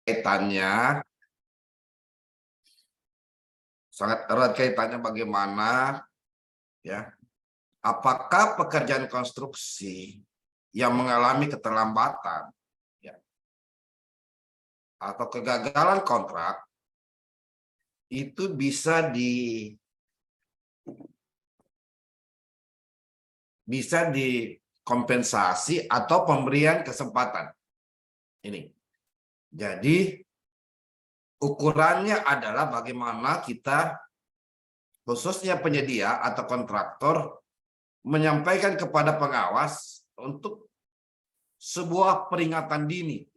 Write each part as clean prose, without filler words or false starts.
kaitannya, sangat erat kaitannya bagaimana ya, apakah pekerjaan konstruksi yang mengalami keterlambatan ya, atau kegagalan kontrak itu bisa dikompensasi atau pemberian kesempatan. Ini. Jadi ukurannya adalah bagaimana kita, khususnya penyedia atau kontraktor, menyampaikan kepada pengawas untuk sebuah peringatan dini.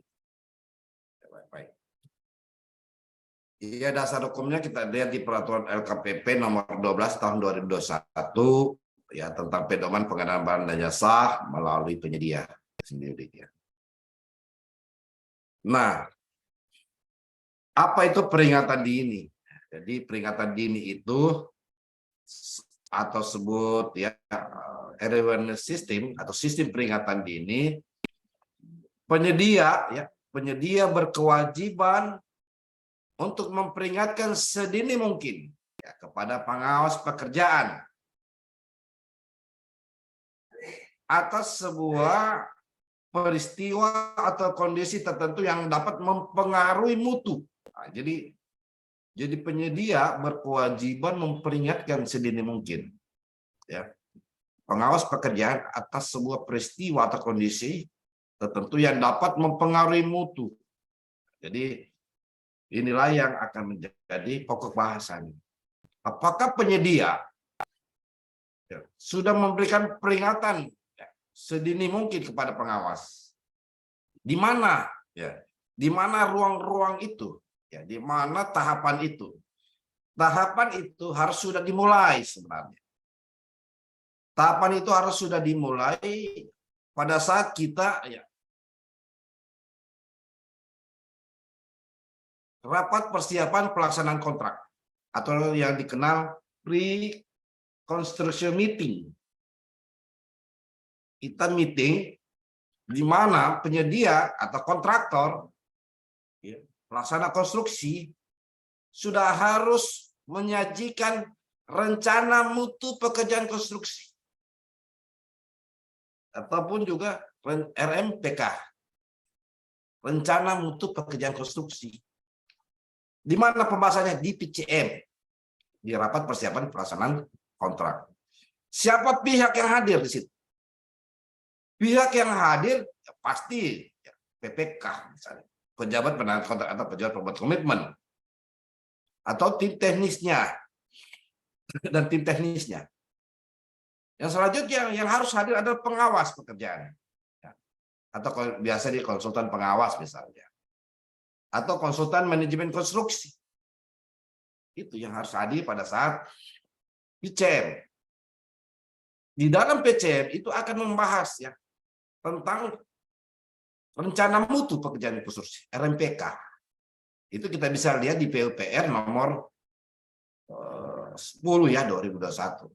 Iya, dasar hukumnya kita lihat di peraturan LKPP nomor 12 tahun 2021 ya, tentang pedoman pengadaan barang dan jasa melalui penyedia sendiri. Nah, apa itu peringatan dini? Jadi peringatan dini itu atau sebut ya early awareness system atau sistem peringatan dini, penyedia berkewajiban untuk memperingatkan sedini mungkin ya, kepada pengawas pekerjaan atas sebuah peristiwa atau kondisi tertentu yang dapat mempengaruhi mutu. Nah, jadi penyedia berkewajiban memperingatkan sedini mungkin ya, pengawas pekerjaan atas sebuah peristiwa atau kondisi tertentu yang dapat mempengaruhi mutu. Jadi inilah yang akan menjadi pokok bahasan. Apakah penyedia sudah memberikan peringatan sedini mungkin kepada pengawas? Di mana ya? Di mana ruang-ruang itu? Ya, di mana tahapan itu? Tahapan itu harus sudah dimulai sebenarnya. Tahapan itu harus sudah dimulai pada saat kita ya, rapat persiapan pelaksanaan kontrak atau yang dikenal pre-construction meeting. Kita meeting di mana penyedia atau kontraktor ya, pelaksana konstruksi sudah harus menyajikan rencana mutu pekerjaan konstruksi ataupun juga RMPK, rencana mutu pekerjaan konstruksi. Di mana pembahasannya? Di PCM, di rapat persiapan pelaksanaan kontrak. Siapa pihak yang hadir di situ? Pihak yang hadir ya pasti ya, PPK misalnya, pejabat penandatangan kontrak atau pejabat pembuat komitmen, atau tim teknisnya dan tim teknisnya. Yang selanjutnya yang harus hadir adalah pengawas pekerjaan, ya, atau biasa di konsultan pengawas misalnya, atau konsultan manajemen konstruksi. Itu yang harus hadir pada saat PCM. Di dalam PCM itu akan membahas ya tentang rencana mutu pekerjaan konstruksi, RMPK. Itu kita bisa lihat di PUPR nomor 10 ya 2021.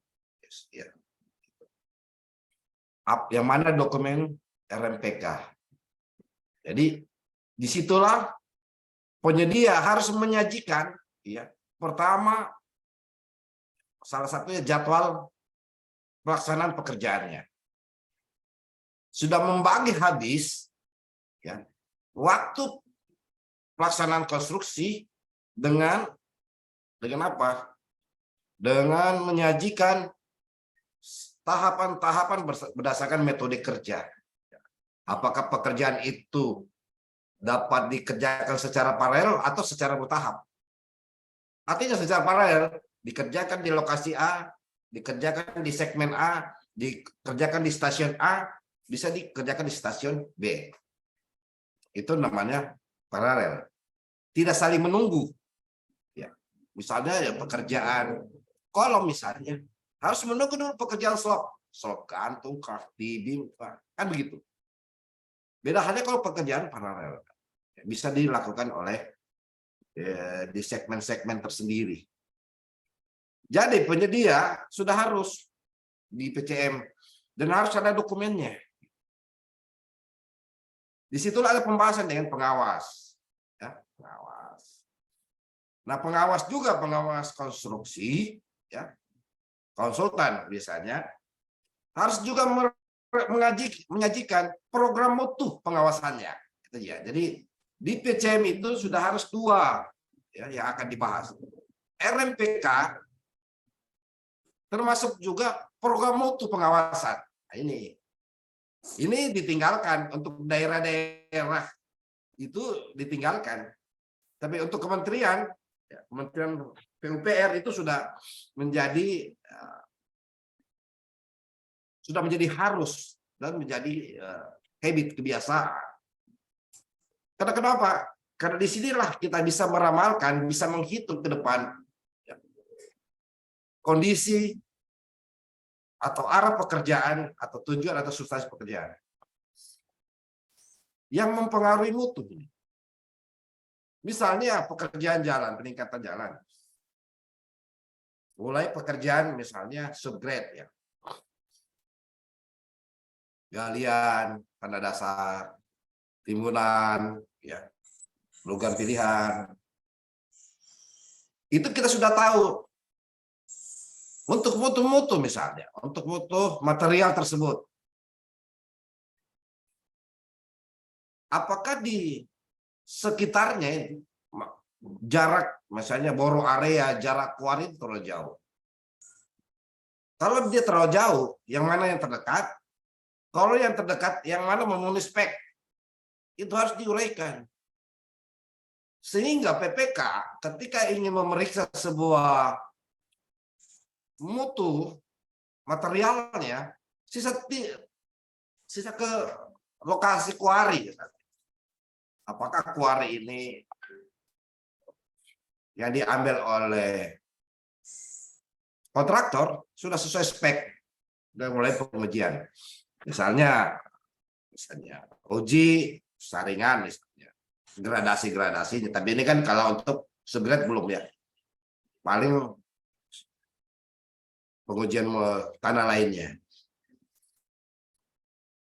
Ya. Yang mana dokumen RMPK. Jadi disitulah penyedia harus menyajikan ya, pertama salah satunya jadwal pelaksanaan pekerjaannya. Sudah membagi habis ya, waktu pelaksanaan konstruksi dengan apa? Dengan menyajikan tahapan-tahapan berdasarkan metode kerja. Apakah pekerjaan itu dapat dikerjakan secara paralel atau secara bertahap? Artinya secara paralel, dikerjakan di lokasi A, dikerjakan di segmen A, dikerjakan di stasiun A, bisa dikerjakan di stasiun B. Itu namanya paralel. Tidak saling menunggu. Ya. Misalnya ya pekerjaan kolom misalnya, harus menunggu dulu pekerjaan slop kantung, beam, kan begitu. Beda halnya kalau pekerjaan paralel, bisa dilakukan oleh di segmen-segmen tersendiri. Jadi penyedia sudah harus di PCM dan harus ada dokumennya. Di situlah ada pembahasan dengan pengawas. Ya. pengawas. Nah, pengawas juga pengawas konstruksi, ya, konsultan biasanya harus juga menyajikan program mutu pengawasannya. Itu ya. Jadi di PCM itu sudah harus 2 ya, yang akan dibahas. RMPK termasuk juga program mutu pengawasan. Nah, ini ditinggalkan untuk daerah-daerah itu ditinggalkan. Tapi untuk kementerian, ya, Kementerian PUPR itu sudah menjadi harus dan menjadi habit, kebiasaan. Karena kenapa? Karena disinilah kita bisa meramalkan, bisa menghitung ke depan ya, kondisi atau arah pekerjaan atau tujuan atau substansi pekerjaan yang mempengaruhi mutu ini. Misalnya pekerjaan jalan, peningkatan jalan. Mulai pekerjaan misalnya subgrade ya. Galian, tanda dasar, timbunan, ya, logam pilihan. Itu kita sudah tahu. Untuk mutu-mutu misalnya, untuk mutu material tersebut. Apakah di sekitarnya jarak, misalnya boro area, jarak kuari itu terlalu jauh. Kalau dia terlalu jauh, yang mana yang terdekat? Kalau yang terdekat, yang mana memenuhi spek, itu harus diuraikan. Sehingga PPK ketika ingin memeriksa sebuah mutu materialnya, sisa ke lokasi kuari. Apakah kuari ini yang diambil oleh kontraktor sudah sesuai spek dan mulai pengujian. Misalnya uji saringan, misalnya gradasi-gradasinya. Tapi ini kan kalau untuk subgrade belum ya. Paling pengujian tanah lainnya.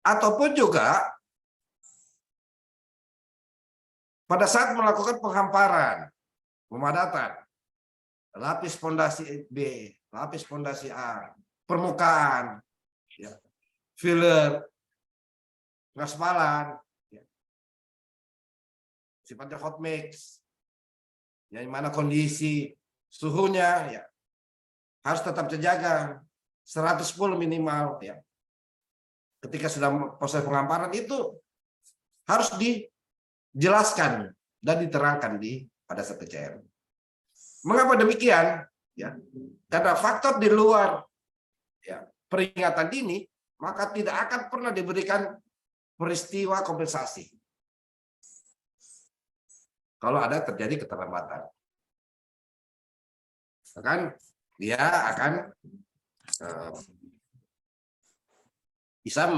Ataupun juga pada saat melakukan penghamparan, pemadatan, lapis fondasi B, lapis fondasi A, permukaan, ya, filler, ngaspalan, ya, sifatnya hot mix, yang mana kondisi suhunya ya harus tetap terjaga 110 minimal ya. Ketika sudah proses penghamparan itu harus dijelaskan dan diterangkan pada PCM. Mengapa demikian? Ya, karena faktor di luar ya, peringatan dini, maka tidak akan pernah diberikan peristiwa kompensasi kalau ada terjadi keterlambatan. Kan dia akan bisa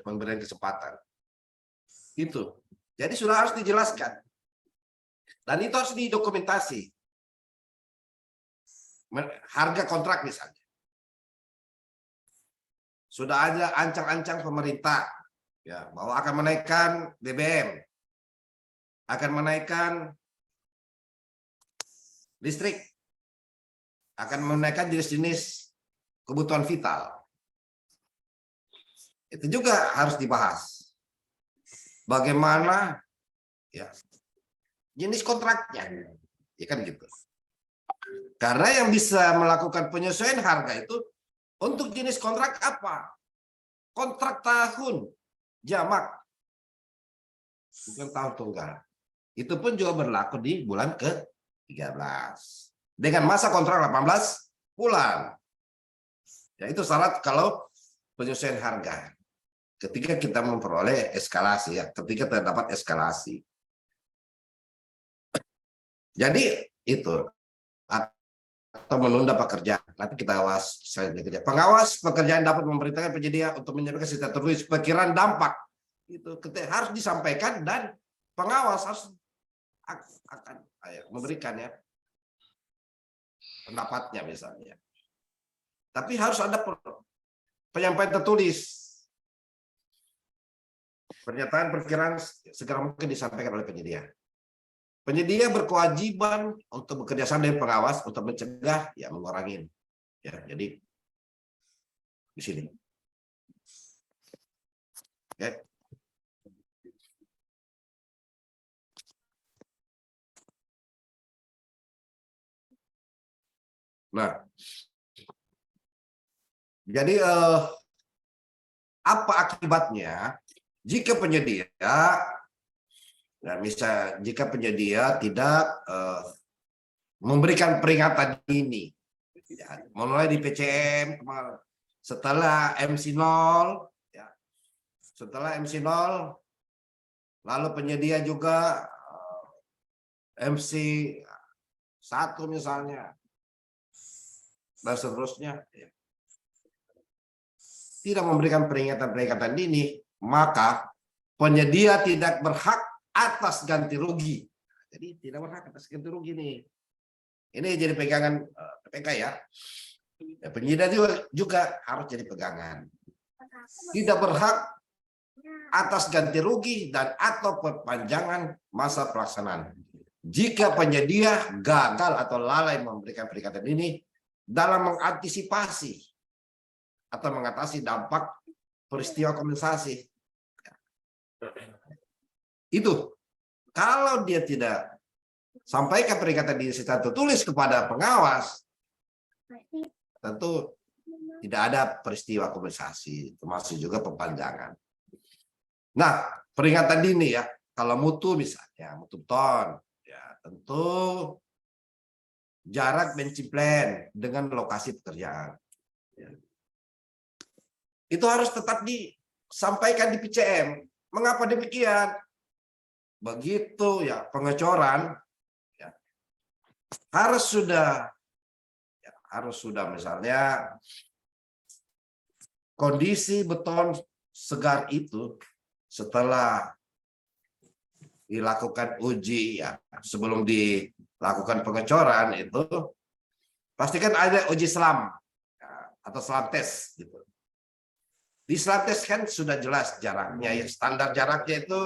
memberikan kesempatan. Itu. Jadi sudah harus dijelaskan. Dan itu harus didokumentasi. Harga kontrak misalnya. Sudah ada ancang-ancang pemerintah ya, bahwa akan menaikkan BBM, akan menaikkan listrik, akan menaikkan jenis-jenis kebutuhan vital. Itu juga harus dibahas. Bagaimana ya jenis kontraknya, ya kan gitu. Karena yang bisa melakukan penyesuaian harga itu untuk jenis kontrak apa? Kontrak tahun, jamak, bukan tahun tunggal. Itu pun juga berlaku di bulan ke-13. Dengan masa kontrak 18 bulan. Ya, itu syarat kalau penyesuaian harga. Ketika kita memperoleh eskalasi, ya, ketika terdapat eskalasi. Jadi itu atau menunda pekerjaan. Nanti kita awas pengawas pekerjaan dapat memerintahkan penyedia untuk menyampaikan secara tertulis perkiraan dampak. Itu harus disampaikan dan pengawas harus akan memberikan ya pendapatnya misalnya. Tapi harus ada penyampaian tertulis. Pernyataan perkiraan segera mungkin disampaikan oleh penyedia. Penyedia berkewajiban untuk bekerja sama dengan pengawas untuk mencegah, ya mengurangi. Ya, jadi di sini. Oke. Nah, jadi apa akibatnya jika penyedia, nah, jika penyedia tidak memberikan peringatan dini, ya, mulai di PCM kemarin, setelah MC0, ya, setelah MC0, lalu penyedia juga MC1 misalnya, dan seterusnya, ya, tidak memberikan peringatan dini, maka penyedia tidak berhak atas ganti rugi. Jadi tidak berhak atas ganti rugi nih. Ini jadi pegangan PPK ya. Penyedia juga harus jadi pegangan. Tidak berhak atas ganti rugi dan atau perpanjangan masa pelaksanaan. Jika penyedia gagal atau lalai memberikan peringatan ini dalam mengantisipasi atau mengatasi dampak peristiwa kompensasi. Itu kalau dia tidak sampaikan peringatan dini secara tertulis kepada pengawas, tentu tidak ada peristiwa kompensasi, termasuk juga perpanjangan. Nah, peringatan dini ya, kalau mutu misalnya, mutu beton, ya tentu jarak benching plan dengan lokasi pekerjaan. Ya. Itu harus tetap disampaikan di PCM. Mengapa demikian? Begitu ya pengecoran ya, harus sudah misalnya kondisi beton segar itu setelah dilakukan uji ya, sebelum dilakukan pengecoran itu pastikan ada uji selam ya, atau selam tes gitu. Di selam tes kan sudah jelas jaraknya ya, standar jaraknya itu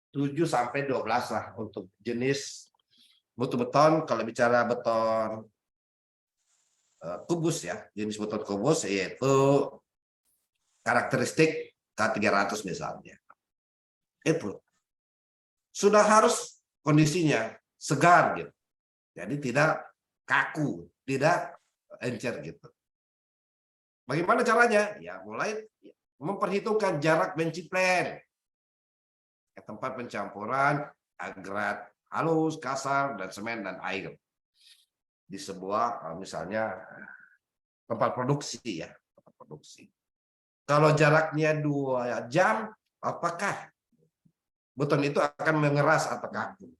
7 sampai 12 lah untuk jenis mutu beton. Kalau bicara beton kubus ya, jenis beton kubus yaitu karakteristik K300 misalnya. Itu sudah harus kondisinya segar gitu. Jadi tidak kaku, tidak encer gitu. Bagaimana caranya? Ya mulai memperhitungkan jarak benching plan ke tempat pencampuran agregat halus, kasar, dan semen dan air di sebuah misalnya tempat produksi ya, tempat produksi. Kalau jaraknya 2 jam, apakah beton itu akan mengeras atau kaku?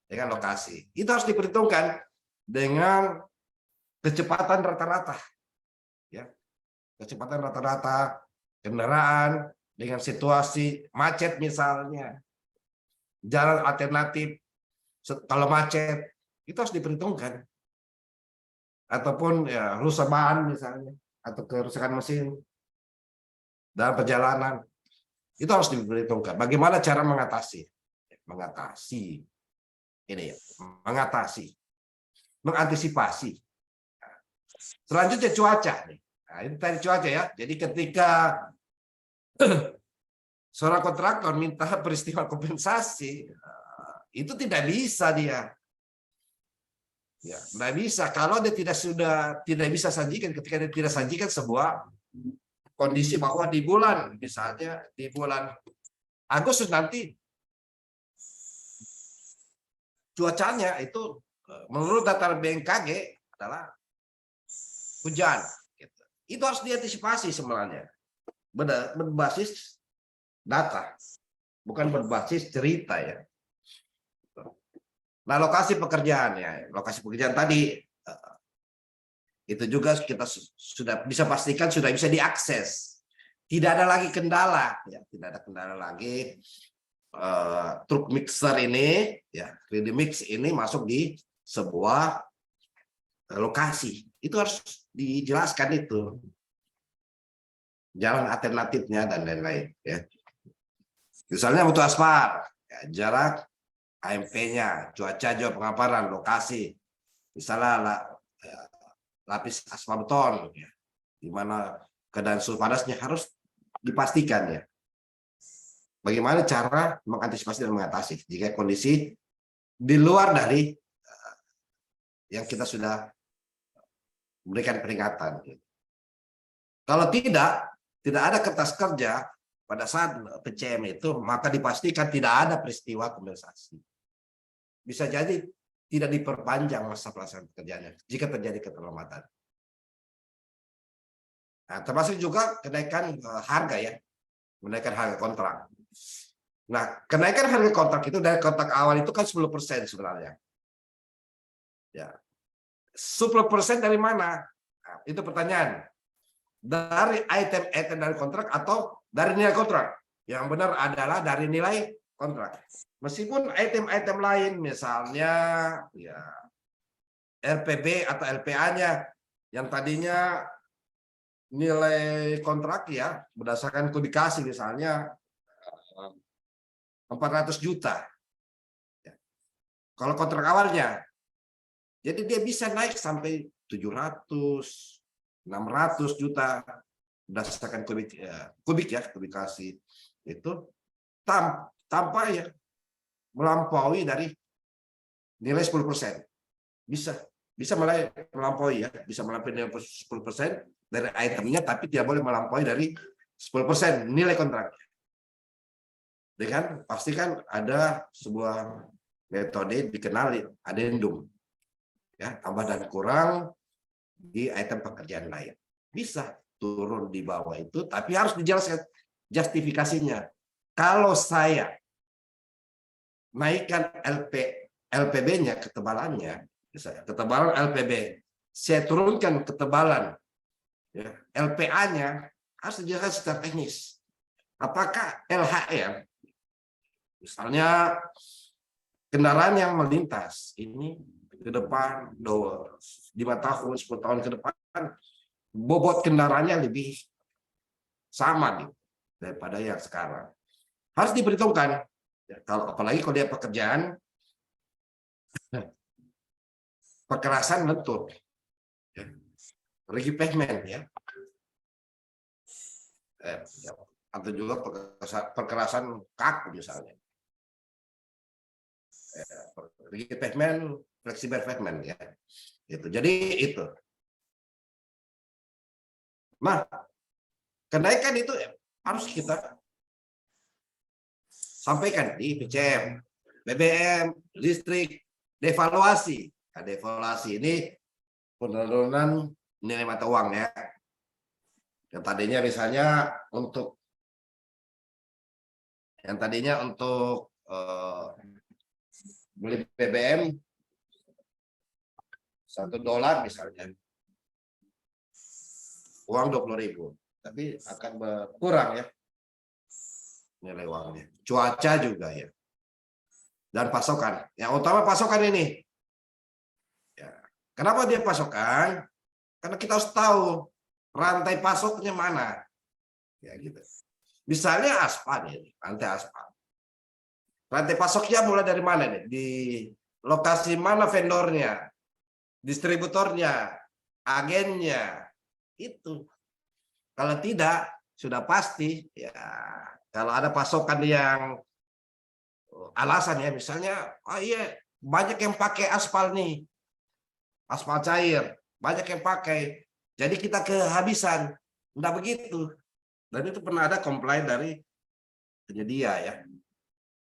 Dengan lokasi. Itu harus diperhitungkan dengan kecepatan rata-rata. Ya. Kecepatan rata-rata kendaraan dengan situasi macet misalnya. Jalan alternatif kalau macet itu harus diperhitungkan. Ataupun ya rusak bahan misalnya atau kerusakan mesin dalam perjalanan. Itu harus diperhitungkan. Bagaimana cara mengatasi? Mengatasi. Ini ya, mengantisipasi. Selanjutnya cuaca nih. Nah, ini tadi cuaca ya. Jadi ketika seorang kontraktor minta peristiwa kompensasi, itu tidak bisa dia. Ya, tidak bisa kalau dia tidak bisa sajikan ketika dia tidak sajikan sebuah kondisi bahwa di bulan misalnya di bulan Agustus nanti cuacanya itu menurut data BMKG adalah hujan. Itu harus diantisipasi sebenarnya berbasis data, bukan berbasis cerita ya. Nah, lokasi pekerjaan ya, lokasi pekerjaan tadi itu juga kita sudah bisa pastikan sudah bisa diakses. Tidak ada lagi kendala, ya, tidak ada kendala lagi. Truk mixer ini, ya, 3D mix ini masuk di sebuah lokasi. Itu harus dijelaskan itu. Jalan alternatifnya dan lain-lain. Ya. Misalnya untuk aspal, ya, jarak AMP-nya, cuaca juga pengaparan, lokasi, misalnya lapis aspal beton, ya, di mana keadaan suhu panasnya harus dipastikan ya. Bagaimana cara mengantisipasi dan mengatasi jika kondisi di luar dari yang kita sudah berikan peringatan. Kalau tidak ada kertas kerja pada saat PCM itu, maka dipastikan tidak ada peristiwa kompensasi. Bisa jadi tidak diperpanjang masa pelaksanaan pekerjaannya jika terjadi keterlambatan. Nah, termasuk juga kenaikan harga ya, kenaikan harga kontrak. Nah, kenaikan harga kontrak itu dari kontrak awal itu kan 10% sebenarnya. Ya. 10% dari mana? Nah, itu pertanyaan. Dari item-item dari kontrak atau dari nilai kontrak? Yang benar adalah dari nilai kontrak. Meskipun item-item lain, misalnya ya RPB atau LPA-nya yang tadinya nilai kontrak ya berdasarkan kodifikasi misalnya 400 juta. Kalau kontrak awalnya, jadi dia bisa naik sampai 700, 600 juta berdasarkan kubik ya, kodifikasi itu tanpa ya melampaui dari nilai 10%. Bisa melampaui ya, bisa melampaui nilai 10% dari itemnya, tapi tidak boleh melampaui dari 10% nilai kontraknya. Dengan pastikan ada sebuah metode dikenal adendum, ya, tambah dan kurang di item pekerjaan lain. Bisa turun di bawah itu, tapi harus dijelaskan justifikasinya. Kalau saya naikkan LPB-nya, ketebalannya, misalnya ketebalan LPB, saya turunkan ketebalan ya, LPA-nya, harus dijelaskan secara teknis. Apakah LHR, misalnya kendaraan yang melintas ini ke depan 5 tahun, 10 tahun ke depan, bobot kendaraannya lebih sama nih daripada yang sekarang. Harus diperhitungkan. Ya, apalagi kalau dia pekerjaan perkerasan lentur, ya, rigid pavement ya, atau juga perkerasan kaku misalnya, rigid pavement, fleksibel pavement ya, itu. Jadi itu. Nah, kenaikan itu harus kita sampaikan di PCM, BBM, listrik, devaluasi. Nah, devaluasi ini penurunan nilai mata uang ya. Yang tadinya misalnya untuk beli BBM $1 misalnya, uang 20.000, tapi akan berkurang ya nilai uangnya. Cuaca juga ya, dan pasokan. Yang utama pasokan ini. Ya. Kenapa dia pasokan? Karena kita harus tahu rantai pasoknya mana. Ya gitu. Misalnya aspal ini, rantai aspal. Rantai pasoknya mulai dari mana nih? Di lokasi mana vendornya, distributornya, agennya, itu. Kalau tidak, sudah pasti ya. Kalau ada pasokan yang alasan ya, misalnya, oh iya banyak yang pakai aspal nih, aspal cair, banyak yang pakai, jadi kita kehabisan. Enggak begitu. Dan itu pernah ada komplain dari penyedia ya.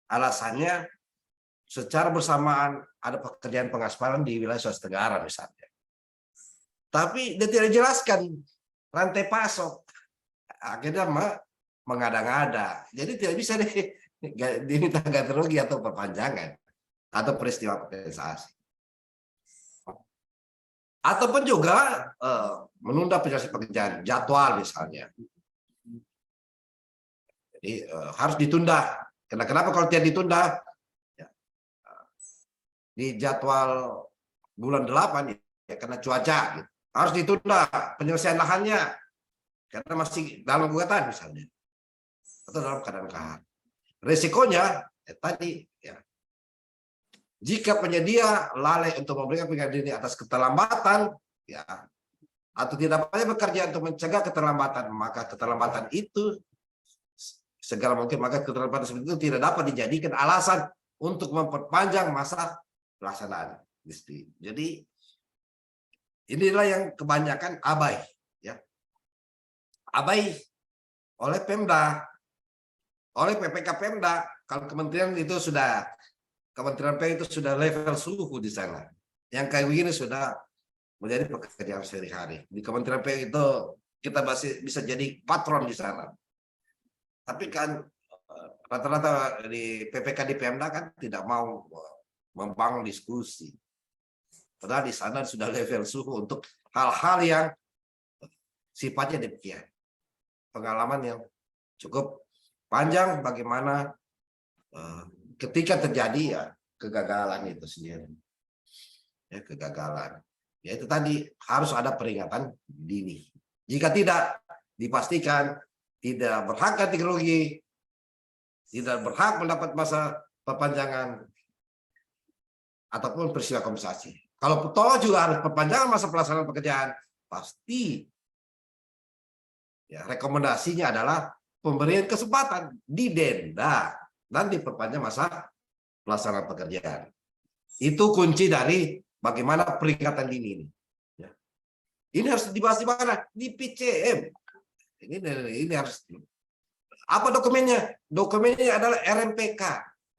Alasannya secara bersamaan ada pekerjaan pengaspalan di wilayah Sulawesi Tenggara misalnya. Tapi dia tidak jelaskan rantai pasok. Akhirnya mengada-ngada. Jadi tidak bisa diminta ganti rugi atau perpanjangan atau peristiwa kompensasi. Ataupun juga menunda penyelesaian pekerjaan, jadwal misalnya. Jadi harus ditunda. Kenapa kalau tidak ditunda? Ya, di jadwal bulan 8 ya, karena cuaca gitu. Harus ditunda penyelesaian lahannya karena masih dalam gugatan misalnya atau dalam keadaan kahar. Resikonya tadi ya Jika penyedia lalai untuk memberikan peringatan dini atas keterlambatan, ya, atau tidak dapat bekerja untuk mencegah keterlambatan, maka keterlambatan itu segala mungkin, maka keterlambatan seperti itu tidak dapat dijadikan alasan untuk memperpanjang masa pelaksanaan. Jadi inilah yang kebanyakan abai, ya, abai oleh Pemda, oleh PPK Pemda. Kalau kementerian itu sudah, Kementerian P itu sudah level suhu di sana. Yang kayak begini sudah menjadi pekerjaan sehari-hari. Di Kementerian P itu kita masih bisa jadi patron di sana. Tapi kan rata-rata di PPK di Pemda kan tidak mau membangun diskusi. Padahal di sana sudah level suhu untuk hal-hal yang sifatnya demikian. Pengalaman yang cukup panjang bagaimana ketika terjadi ya kegagalan itu sendiri, ya kegagalan, ya itu tadi harus ada peringatan dini. Jika tidak dipastikan tidak berhak ganti rugi, tidak berhak mendapat masa perpanjangan ataupun peristiwa kompensasi. Kalau toh juga harus perpanjangan masa pelaksanaan pekerjaan, pasti ya rekomendasinya adalah pemberian kesempatan didenda dan diperpanjang masa pelaksanaan pekerjaan. Itu kunci dari bagaimana peringatan dini ini. Ya. Ini harus dibahas di mana? Di PCM. Ini harus. Apa dokumennya? Dokumennya adalah RMPK,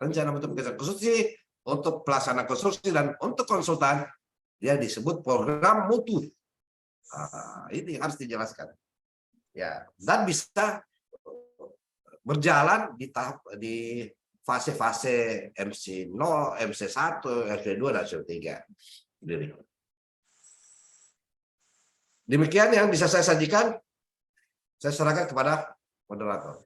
Rencana Mutu Pekerjaan Konstruksi, untuk pelaksanaan konstruksi dan untuk konsultan dia disebut program mutu. Ini harus dijelaskan. Ya, dan bisa berjalan di tahap di fase-fase MC0, MC1, MC2 dan MC3. Demikian yang bisa saya sajikan. Saya serahkan kepada moderator.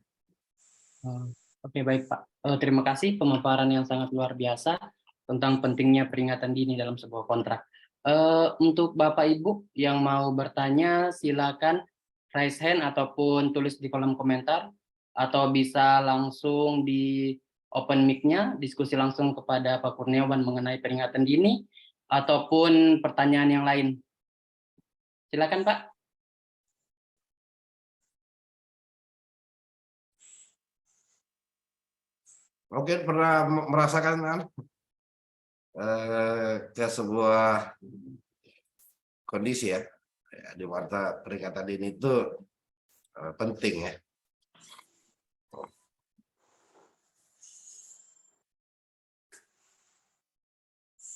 Oke, baik Pak. Terima kasih pemaparan yang sangat luar biasa tentang pentingnya peringatan dini dalam sebuah kontrak. Untuk Bapak Ibu yang mau bertanya, silakan raise hand ataupun tulis di kolom komentar, atau bisa langsung di open mic-nya, diskusi langsung kepada Pak Kurniawan mengenai peringatan dini, ataupun pertanyaan yang lain. Silakan Pak. Mungkin pernah merasakan ke sebuah kondisi ya, di mana peringatan dini itu penting ya.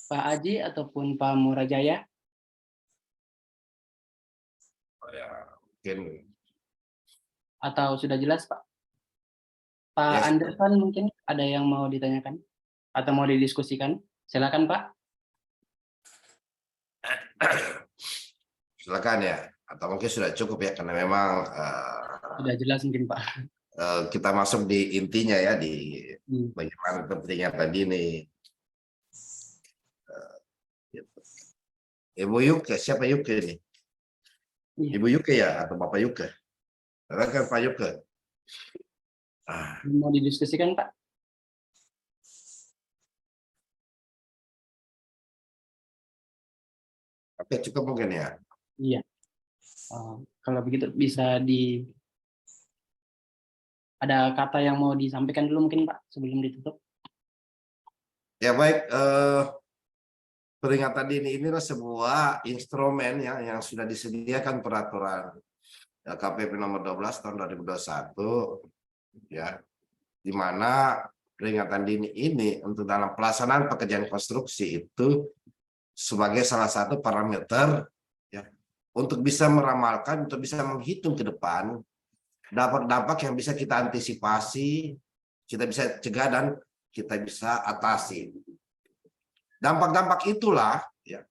Pak Aji ataupun Pak Murajaya. Ya, mungkin. Atau sudah jelas Pak? Pak Yes. Anderson mungkin ada yang mau ditanyakan atau mau didiskusikan? Silakan Pak. Silakan ya, atau mungkin sudah cukup ya, karena memang sudah jelas mungkin Pak. Kita masuk di intinya ya, di bagaimana pentingnya tadi nih. Ibu Yuke, siapa Yuke ini? Ibu Yuke ya, atau Bapak Yuke? Silakan Pak Yuke. Mau didiskusikan Pak? Oke, cukup mungkin ya. Iya. Kalau begitu bisa ada kata yang mau disampaikan dulu mungkin Pak sebelum ditutup. Ya baik, peringatan dini inilah sebuah instrumen yang sudah disediakan peraturan KPP nomor 12 tahun 2021 ya, di mana peringatan dini ini untuk dalam pelaksanaan pekerjaan konstruksi itu sebagai salah satu parameter ya, untuk bisa meramalkan, untuk bisa menghitung ke depan dampak-dampak yang bisa kita antisipasi, kita bisa cegah dan kita bisa atasi. Dampak-dampak itulah ya,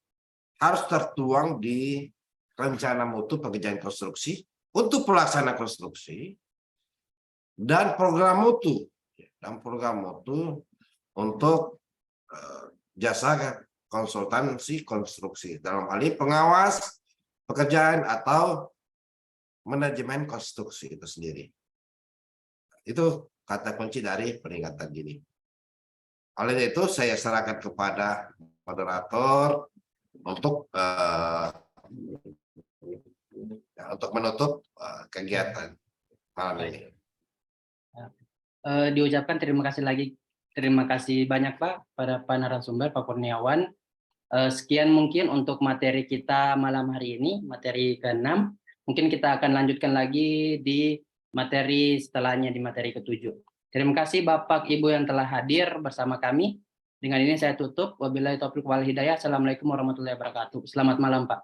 harus tertuang di rencana mutu pekerjaan konstruksi untuk pelaksanaan konstruksi dan program mutu untuk jasa konsultansi konstruksi, dalam hal ini pengawas pekerjaan atau manajemen konstruksi itu sendiri. Itu kata kunci dari peringatan dini. Oleh itu saya serahkan kepada moderator untuk menutup kegiatan malam ini. Diucapkan terima kasih banyak Pak pada Pak narasumber Pak Kurniawan. Sekian mungkin untuk materi kita malam hari ini, materi ke-6. Mungkin kita akan lanjutkan lagi di materi setelahnya, di materi ke-7. Terima kasih Bapak Ibu yang telah hadir bersama kami. Dengan ini saya tutup. Wabillahi taufiq wal hidayah. Assalamualaikum warahmatullahi wabarakatuh. Selamat malam Pak.